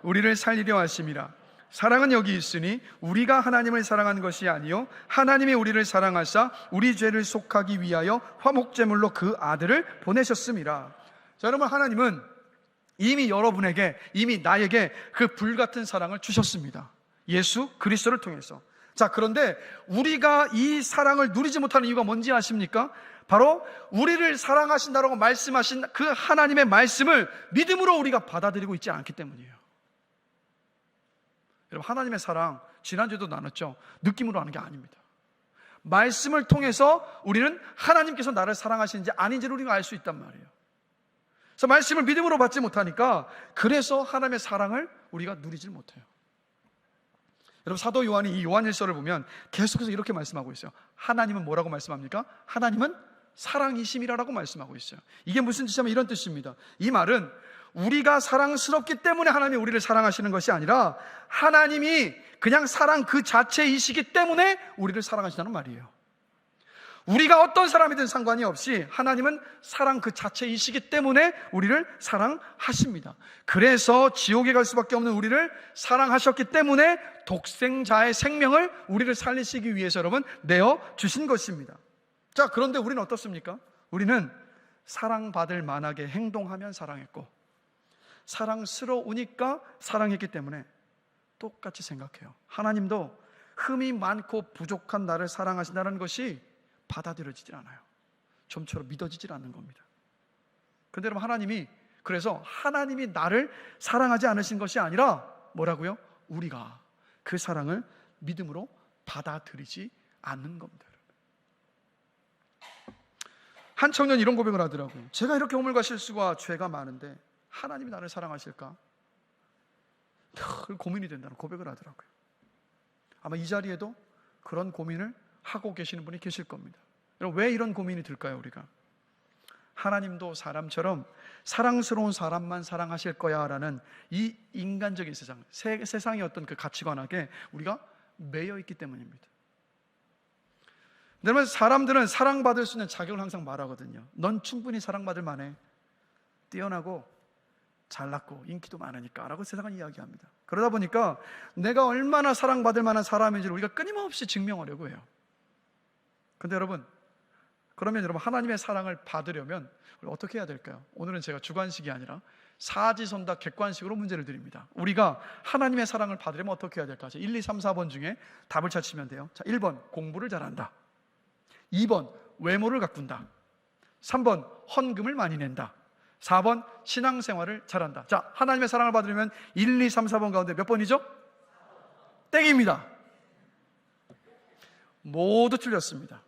우리를 살리려 하심이라. 사랑은 여기 있으니 우리가 하나님을 사랑한 것이 아니요 하나님이 우리를 사랑하사 우리 죄를 속하기 위하여 화목제물로 그 아들을 보내셨음이라. 자, 여러분, 하나님은 이미 여러분에게, 이미 나에게 그 불같은 사랑을 주셨습니다. 예수 그리스도를 통해서. 자, 그런데 우리가 이 사랑을 누리지 못하는 이유가 뭔지 아십니까? 바로 우리를 사랑하신다라고 말씀하신 그 하나님의 말씀을 믿음으로 우리가 받아들이고 있지 않기 때문이에요. 여러분, 하나님의 사랑, 지난주에도 나눴죠. 느낌으로 하는 게 아닙니다. 말씀을 통해서 우리는 하나님께서 나를 사랑하시는지 아닌지를 우리가 알 수 있단 말이에요. 그래서 말씀을 믿음으로 받지 못하니까, 그래서 하나님의 사랑을 우리가 누리질 못해요. 여러분, 사도 요한이 이 요한일서를 보면 계속해서 이렇게 말씀하고 있어요. 하나님은 뭐라고 말씀합니까? 하나님은 사랑이심이라고 말씀하고 있어요. 이게 무슨 뜻이냐면 이런 뜻입니다. 이 말은 우리가 사랑스럽기 때문에 하나님이 우리를 사랑하시는 것이 아니라, 하나님이 그냥 사랑 그 자체이시기 때문에 우리를 사랑하시다는 말이에요. 우리가 어떤 사람이든 상관이 없이 하나님은 사랑 그 자체이시기 때문에 우리를 사랑하십니다. 그래서 지옥에 갈 수밖에 없는 우리를 사랑하셨기 때문에 독생자의 생명을 우리를 살리시기 위해서 여러분 내어주신 것입니다. 자, 그런데 우리는 어떻습니까? 우리는 사랑받을 만하게 행동하면 사랑했고, 사랑스러우니까 사랑했기 때문에 똑같이 생각해요. 하나님도 흠이 많고 부족한 나를 사랑하신다는 것이 받아들여지질 않아요. 좀처럼 믿어지질 않는 겁니다. 그런데 여러분, 하나님이, 그래서 하나님이 나를 사랑하지 않으신 것이 아니라 뭐라고요? 우리가 그 사랑을 믿음으로 받아들이지 않는 겁니다. 한 청년이 이런 고백을 하더라고요. 제가 이렇게 허물과 실수와 죄가 많은데 하나님이 나를 사랑하실까? 늘 고민이 된다는 고백을 하더라고요. 아마 이 자리에도 그런 고민을 하고 계시는 분이 계실 겁니다. 여러분, 왜 이런 고민이 들까요? 우리가 하나님도 사람처럼 사랑스러운 사람만 사랑하실 거야 라는 이 인간적인 세상, 세상의 어떤 그 가치관하게 우리가 매여 있기 때문입니다. 여러분, 사람들은 사랑받을 수 있는 자격을 항상 말하거든요. 넌 충분히 사랑받을 만해, 뛰어나고 잘났고 인기도 많으니까 라고 세상은 이야기합니다. 그러다 보니까 내가 얼마나 사랑받을 만한 사람인지를 우리가 끊임없이 증명하려고 해요. 근데 여러분, 그러면 여러분, 하나님의 사랑을 받으려면 우리 어떻게 해야 될까요? 오늘은 제가 주관식이 아니라 사지선다 객관식으로 문제를 드립니다. 우리가 하나님의 사랑을 받으려면 어떻게 해야 될까? 1, 2, 3, 4번 중에 답을 찾으시면 돼요. 자, 1번 공부를 잘한다, 2번 외모를 가꾼다, 3번 헌금을 많이 낸다, 4번 신앙생활을 잘한다. 자, 하나님의 사랑을 받으려면 1, 2, 3, 4번 가운데 몇 번이죠? 땡입니다. 모두 틀렸습니다.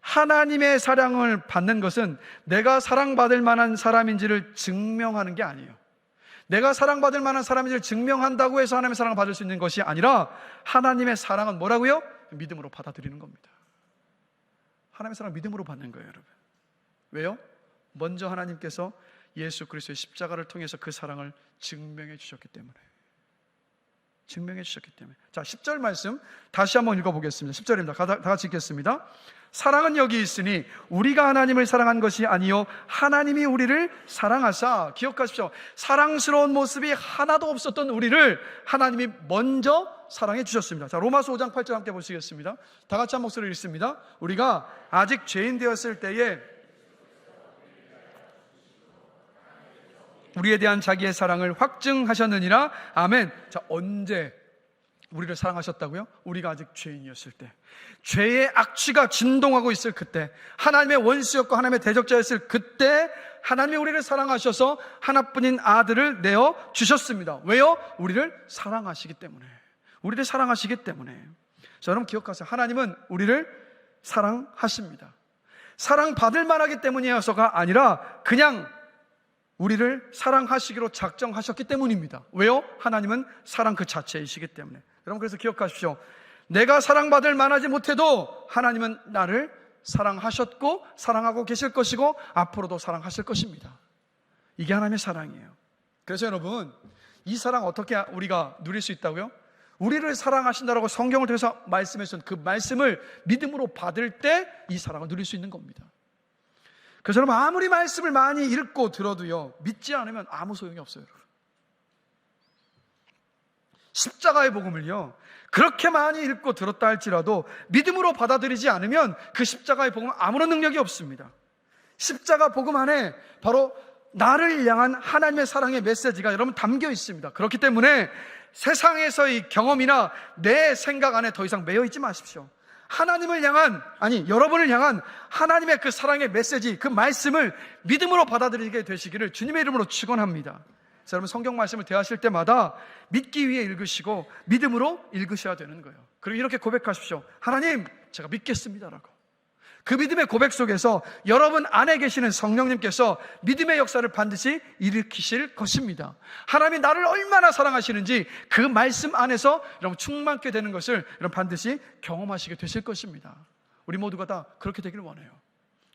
하나님의 사랑을 받는 것은 내가 사랑받을 만한 사람인지를 증명하는 게 아니에요. 내가 사랑받을 만한 사람인지를 증명한다고 해서 하나님의 사랑을 받을 수 있는 것이 아니라, 하나님의 사랑은 뭐라고요? 믿음으로 받아들이는 겁니다. 하나님의 사랑을 믿음으로 받는 거예요, 여러분. 왜요? 먼저 하나님께서 예수 그리스도의 십자가를 통해서 그 사랑을 증명해 주셨기 때문에. 증명해 주셨기 때문에. 자, 10절 말씀 다시 한번 읽어보겠습니다. 10절입니다. 다 같이 읽겠습니다. 사랑은 여기 있으니 우리가 하나님을 사랑한 것이 아니요 하나님이 우리를 사랑하사. 기억하십시오. 사랑스러운 모습이 하나도 없었던 우리를 하나님이 먼저 사랑해 주셨습니다. 자, 로마서 5장 8절 함께 보시겠습니다. 다 같이 한 목소리를 읽습니다. 우리가 아직 죄인 되었을 때에 우리에 대한 자기의 사랑을 확증하셨느니라. 아멘. 자, 언제 우리를 사랑하셨다고요? 우리가 아직 죄인이었을 때, 죄의 악취가 진동하고 있을 그때, 하나님의 원수였고 하나님의 대적자였을 그때 하나님이 우리를 사랑하셔서 하나뿐인 아들을 내어 주셨습니다. 왜요? 우리를 사랑하시기 때문에. 우리를 사랑하시기 때문에. 자, 여러분 기억하세요. 하나님은 우리를 사랑하십니다. 사랑받을 만하기 때문이어서가 아니라 그냥 우리를 사랑하시기로 작정하셨기 때문입니다. 왜요? 하나님은 사랑 그 자체이시기 때문에. 여러분, 그래서 기억하십시오. 내가 사랑받을 만하지 못해도 하나님은 나를 사랑하셨고 사랑하고 계실 것이고 앞으로도 사랑하실 것입니다. 이게 하나님의 사랑이에요. 그래서 여러분, 이 사랑 어떻게 우리가 누릴 수 있다고요? 우리를 사랑하신다라고 성경을 통해서 말씀해 주신 그 말씀을 믿음으로 받을 때 이 사랑을 누릴 수 있는 겁니다. 그래서 여러분, 아무리 말씀을 많이 읽고 들어도요, 믿지 않으면 아무 소용이 없어요. 여러분. 십자가의 복음을요, 그렇게 많이 읽고 들었다 할지라도 믿음으로 받아들이지 않으면 그 십자가의 복음은 아무런 능력이 없습니다. 십자가 복음 안에 바로 나를 향한 하나님의 사랑의 메시지가 여러분 담겨 있습니다. 그렇기 때문에 세상에서의 경험이나 내 생각 안에 더 이상 매여 있지 마십시오. 하나님을 향한, 아니 여러분을 향한 하나님의 그 사랑의 메시지, 그 말씀을 믿음으로 받아들이게 되시기를 주님의 이름으로 축원합니다. 그래서 여러분, 성경 말씀을 대하실 때마다 믿기 위해 읽으시고 믿음으로 읽으셔야 되는 거예요. 그리고 이렇게 고백하십시오. 하나님, 제가 믿겠습니다라고. 그 믿음의 고백 속에서 여러분 안에 계시는 성령님께서 믿음의 역사를 반드시 일으키실 것입니다. 하나님이 나를 얼마나 사랑하시는지 그 말씀 안에서 여러분 충만케 되는 것을 여러분 반드시 경험하시게 되실 것입니다. 우리 모두가 다 그렇게 되기를 원해요.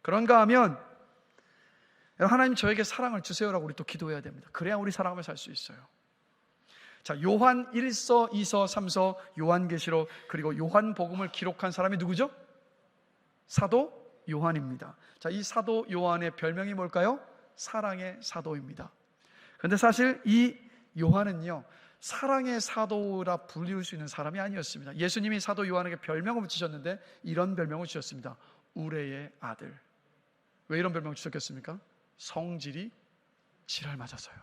그런가 하면 하나님 저에게 사랑을 주세요라고 우리 또 기도해야 됩니다. 그래야 우리 사랑하며 살 수 있어요. 자, 요한 1서, 2서, 3서, 요한계시록, 그리고 요한복음을 기록한 사람이 누구죠? 사도 요한입니다. 자, 이 사도 요한의 별명이 뭘까요? 사랑의 사도입니다. 그런데 사실 이 요한은요, 사랑의 사도라 불릴 수 있는 사람이 아니었습니다. 예수님이 사도 요한에게 별명을 붙이셨는데 이런 별명을 주셨습니다. 우레의 아들. 왜 이런 별명을 주셨겠습니까? 성질이 지랄 맞아서요.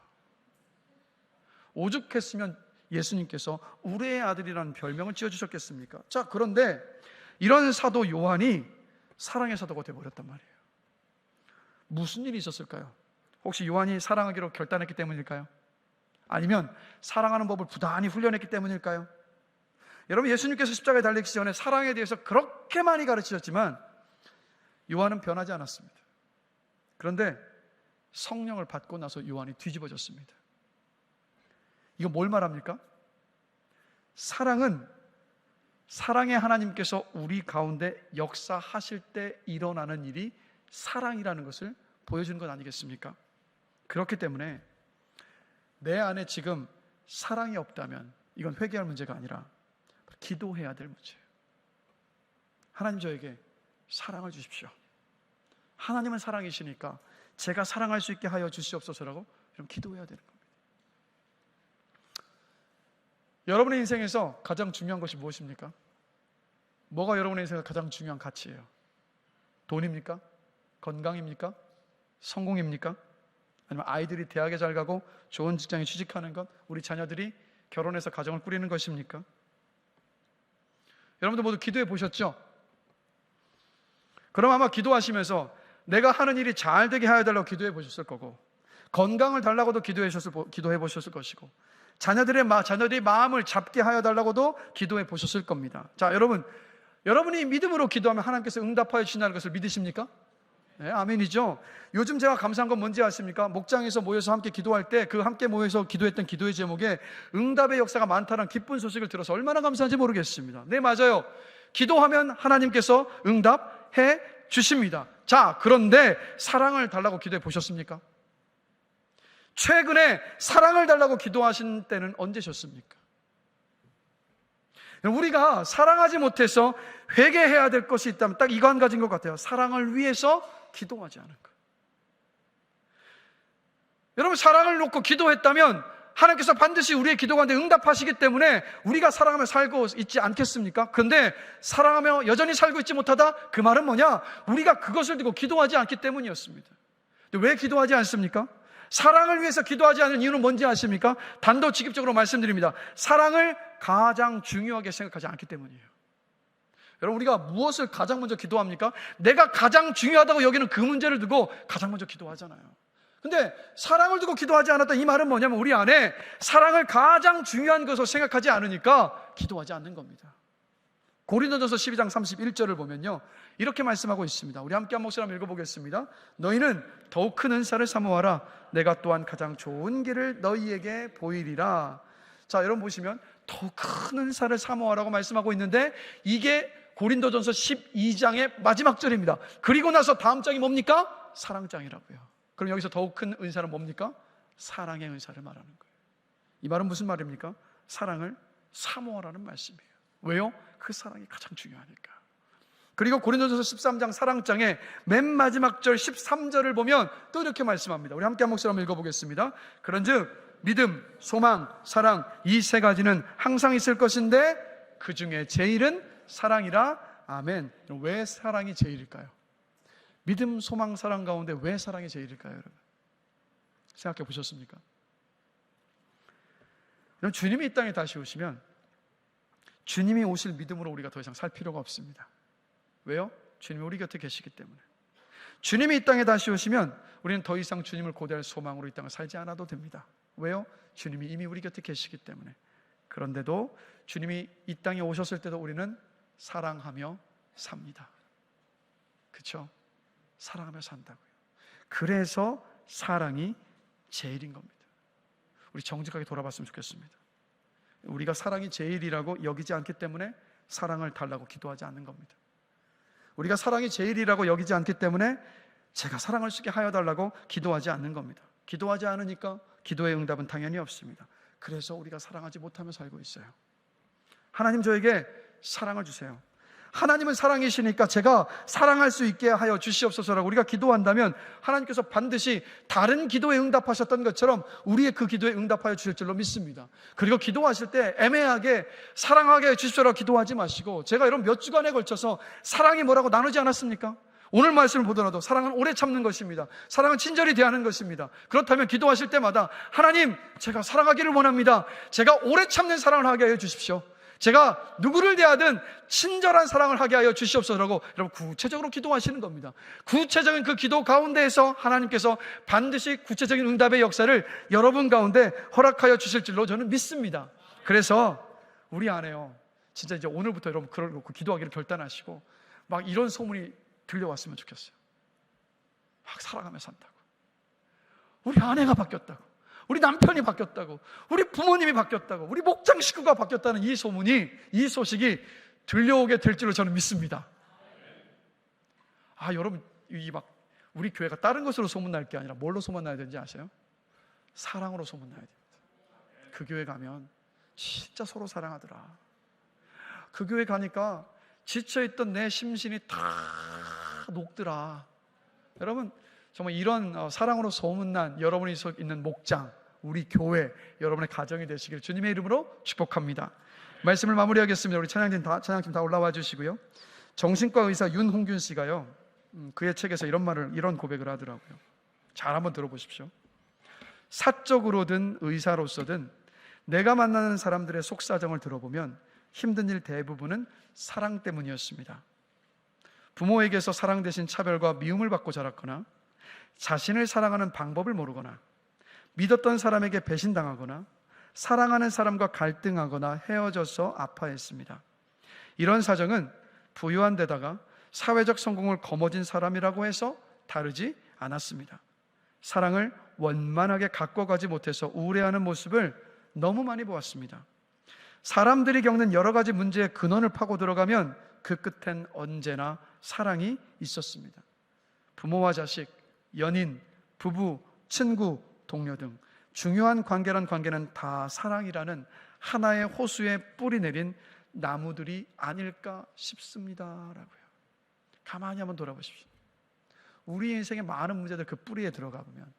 오죽했으면 예수님께서 우레의 아들이라는 별명을 지어주셨겠습니까? 자, 그런데 이런 사도 요한이 사랑의 사도가 되어버렸단 말이에요. 무슨 일이 있었을까요? 혹시 요한이 사랑하기로 결단했기 때문일까요? 아니면 사랑하는 법을 부단히 훈련했기 때문일까요? 여러분, 예수님께서 십자가에 달리기 전에 사랑에 대해서 그렇게 많이 가르치셨지만 요한은 변하지 않았습니다. 그런데 성령을 받고 나서 요한이 뒤집어졌습니다. 이거 뭘 말합니까? 사랑은 사랑의 하나님께서 우리 가운데 역사하실 때 일어나는 일이 사랑이라는 것을 보여주는 것 아니겠습니까? 그렇기 때문에 내 안에 지금 사랑이 없다면 이건 회개할 문제가 아니라 기도해야 될 문제예요. 하나님, 저에게 사랑을 주십시오. 하나님은 사랑이시니까 제가 사랑할 수 있게 하여 주시옵소서라고 이런 기도해야 되는 겁니다. 여러분의 인생에서 가장 중요한 것이 무엇입니까? 뭐가 여러분의 인생에서 가장 중요한 가치예요? 돈입니까? 건강입니까? 성공입니까? 아니면 아이들이 대학에 잘 가고 좋은 직장에 취직하는 것, 우리 자녀들이 결혼해서 가정을 꾸리는 것입니까? 여러분들 모두 기도해 보셨죠? 그럼 아마 기도하시면서 내가 하는 일이 잘 되게 하여 달라고 기도해 보셨을 거고, 건강을 달라고도 기도해 보셨을 것이고, 자녀들의 마음을 잡게 하여 달라고도 기도해 보셨을 겁니다. 자, 여러분이 믿음으로 기도하면 하나님께서 응답하여 주신다는 것을 믿으십니까? 네, 아멘이죠. 요즘 제가 감사한 건 뭔지 아십니까? 목장에서 모여서 함께 기도할 때 그 함께 모여서 기도했던 기도의 제목에 응답의 역사가 많다는 기쁜 소식을 들어서 얼마나 감사한지 모르겠습니다. 네, 맞아요. 기도하면 하나님께서 응답해 주십니다. 자, 그런데 사랑을 달라고 기도해 보셨습니까? 최근에 사랑을 달라고 기도하신 때는 언제셨습니까? 우리가 사랑하지 못해서 회개해야 될 것이 있다면 딱 이거 한 가지인 것 같아요. 사랑을 위해서 기도하지 않은 것. 여러분, 사랑을 놓고 기도했다면 하나님께서 반드시 우리의 기도 가운데 응답하시기 때문에 우리가 사랑하며 살고 있지 않겠습니까? 그런데 사랑하며 여전히 살고 있지 못하다? 그 말은 뭐냐? 우리가 그것을 두고 기도하지 않기 때문이었습니다. 왜 기도하지 않습니까? 사랑을 위해서 기도하지 않는 이유는 뭔지 아십니까? 단도직입적으로 말씀드립니다. 사랑을 가장 중요하게 생각하지 않기 때문이에요. 여러분, 우리가 무엇을 가장 먼저 기도합니까? 내가 가장 중요하다고 여기는 그 문제를 두고 가장 먼저 기도하잖아요. 근데 사랑을 두고 기도하지 않았다, 이 말은 뭐냐면 우리 안에 사랑을 가장 중요한 것으로 생각하지 않으니까 기도하지 않는 겁니다. 고린도전서 12장 31절을 보면요, 이렇게 말씀하고 있습니다. 우리 함께 한 목소리 한번 읽어보겠습니다. 너희는 더욱 큰 은사를 사모하라. 내가 또한 가장 좋은 길을 너희에게 보이리라. 자, 여러분 보시면 더욱 큰 은사를 사모하라고 말씀하고 있는데 이게 고린도전서 12장의 마지막 절입니다. 그리고 나서 다음 장이 뭡니까? 사랑장이라고요. 그럼 여기서 더욱 큰 은사는 뭡니까? 사랑의 은사를 말하는 거예요. 이 말은 무슨 말입니까? 사랑을 사모하라는 말씀이에요. 왜요? 그 사랑이 가장 중요하니까. 그리고 고린도전서 13장 사랑장의 맨 마지막 절 13절을 보면 또 이렇게 말씀합니다. 우리 함께 한 목소리 한번 읽어보겠습니다. 그런즉 믿음, 소망, 사랑, 이 세 가지는 항상 있을 것인데 그 중에 제일은 사랑이라. 아멘. 왜 사랑이 제일일까요? 믿음, 소망, 사랑 가운데 왜 사랑이 제일일까요, 여러분? 생각해 보셨습니까? 여러분, 주님이 이 땅에 다시 오시면 주님이 오실 믿음으로 우리가 더 이상 살 필요가 없습니다. 왜요? 주님이 우리 곁에 계시기 때문에. 주님이 이 땅에 다시 오시면 우리는 더 이상 주님을 고대할 소망으로 이 땅을 살지 않아도 됩니다. 왜요? 주님이 이미 우리 곁에 계시기 때문에. 그런데도 주님이 이 땅에 오셨을 때도 우리는 사랑하며 삽니다. 그렇죠? 사랑하며 산다고요. 그래서 사랑이 제일인 겁니다. 우리 정직하게 돌아봤으면 좋겠습니다. 우리가 사랑이 제일이라고 여기지 않기 때문에 사랑을 달라고 기도하지 않는 겁니다. 우리가 사랑이 제일이라고 여기지 않기 때문에 제가 사랑할 수 있게 하여 달라고 기도하지 않는 겁니다. 기도하지 않으니까 기도의 응답은 당연히 없습니다. 그래서 우리가 사랑하지 못하며 살고 있어요. 하나님, 저에게 사랑을 주세요. 하나님은 사랑이시니까 제가 사랑할 수 있게 하여 주시옵소서라고 우리가 기도한다면 하나님께서 반드시 다른 기도에 응답하셨던 것처럼 우리의 그 기도에 응답하여 주실 줄로 믿습니다. 그리고 기도하실 때 애매하게 사랑하게 해주십시오라고 기도하지 마시고, 제가 이런 몇 주간에 걸쳐서 사랑이 뭐라고 나누지 않았습니까? 오늘 말씀을 보더라도 사랑은 오래 참는 것입니다. 사랑은 친절히 대하는 것입니다. 그렇다면 기도하실 때마다 하나님, 제가 사랑하기를 원합니다. 제가 오래 참는 사랑을 하게 하여 주십시오. 제가 누구를 대하든 친절한 사랑을 하게 하여 주시옵소서라고 여러분 구체적으로 기도하시는 겁니다. 구체적인 그 기도 가운데에서 하나님께서 반드시 구체적인 응답의 역사를 여러분 가운데 허락하여 주실 줄로 저는 믿습니다. 그래서 우리 안에요, 진짜 이제 오늘부터 여러분 그걸 놓고 기도하기를 결단하시고 막 이런 소문이 들려왔으면 좋겠어요. 막 사랑하며 산다고, 우리 아내가 바뀌었다고, 우리 남편이 바뀌었다고, 우리 부모님이 바뀌었다고, 우리 목장 식구가 바뀌었다는 이 소식이 들려오게 될 줄로 저는 믿습니다. 여러분, 우리 교회가 다른 것으로 소문날 게 아니라 뭘로 소문나야 되는지 아세요? 사랑으로 소문나야 됩니다. 그 교회 가면 진짜 서로 사랑하더라. 그 교회 가니까 지쳐있던 내 심신이 다 녹더라. 여러분, 정말 이런 사랑으로 소문난 여러분이 있는 목장, 우리 교회, 여러분의 가정이 되시길 주님의 이름으로 축복합니다. 말씀을 마무리하겠습니다. 우리 찬양팀 다 올라와 주시고요. 정신과 의사 윤홍균 씨가요, 그의 책에서 이런 고백을 하더라고요. 잘 한번 들어보십시오. 사적으로든 의사로서든 내가 만나는 사람들의 속사정을 들어보면 힘든 일 대부분은 사랑 때문이었습니다. 부모에게서 사랑 대신 차별과 미움을 받고 자랐거나, 자신을 사랑하는 방법을 모르거나, 믿었던 사람에게 배신당하거나, 사랑하는 사람과 갈등하거나 헤어져서 아파했습니다. 이런 사정은 부유한 데다가 사회적 성공을 거머쥔 사람이라고 해서 다르지 않았습니다. 사랑을 원만하게 가꿔가지 못해서 우울해하는 모습을 너무 많이 보았습니다. 사람들이 겪는 여러 가지 문제의 근원을 파고 들어가면 그 끝엔 언제나 사랑이 있었습니다. 부모와 자식, 연인, 부부, 친구, 동료 등 중요한 관계란 관계는 다 사랑이라는 하나의 호수에 뿌리 내린 나무들이 아닐까 싶습니다라고요. 가만히 한번 돌아보십시오. 우리 인생의 많은 문제들 그 뿌리에 들어가 보면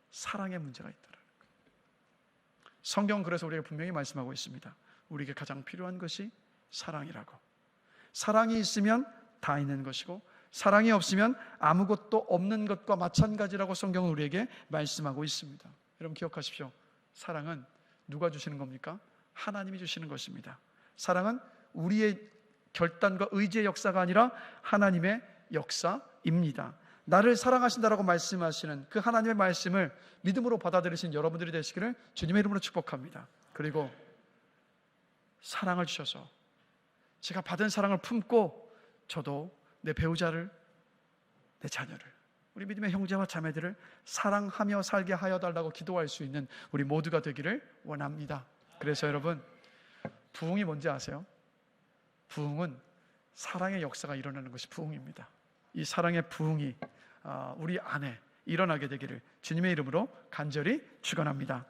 사랑의 문제가 있더라고요. 성경은 그래서 우리에게 분명히 말씀하고 있습니다. 우리에게 가장 필요한 것이 사랑이라고. 사랑이 있으면 다 있는 것이고, 사랑이 없으면 아무것도 없는 것과 마찬가지라고 성경은 우리에게 말씀하고 있습니다. 여러분 기억하십시오. 사랑은 누가 주시는 겁니까? 하나님이 주시는 것입니다. 사랑은 우리의 결단과 의지의 역사가 아니라 하나님의 역사입니다. 나를 사랑하신다라고 말씀하시는 그 하나님의 말씀을 믿음으로 받아들이신 여러분들이 되시기를 주님의 이름으로 축복합니다. 그리고 사랑을 주셔서 제가 받은 사랑을 품고 저도 내 배우자를, 내 자녀를, 우리 믿음의 형제와 자매들을 사랑하며 살게 하여 달라고 기도할 수 있는 우리 모두가 되기를 원합니다. 그래서 여러분, 부흥이 뭔지 아세요? 부흥은 사랑의 역사가 일어나는 것이 부흥입니다. 이 사랑의 부흥이 우리 안에 일어나게 되기를 주님의 이름으로 간절히 축원합니다.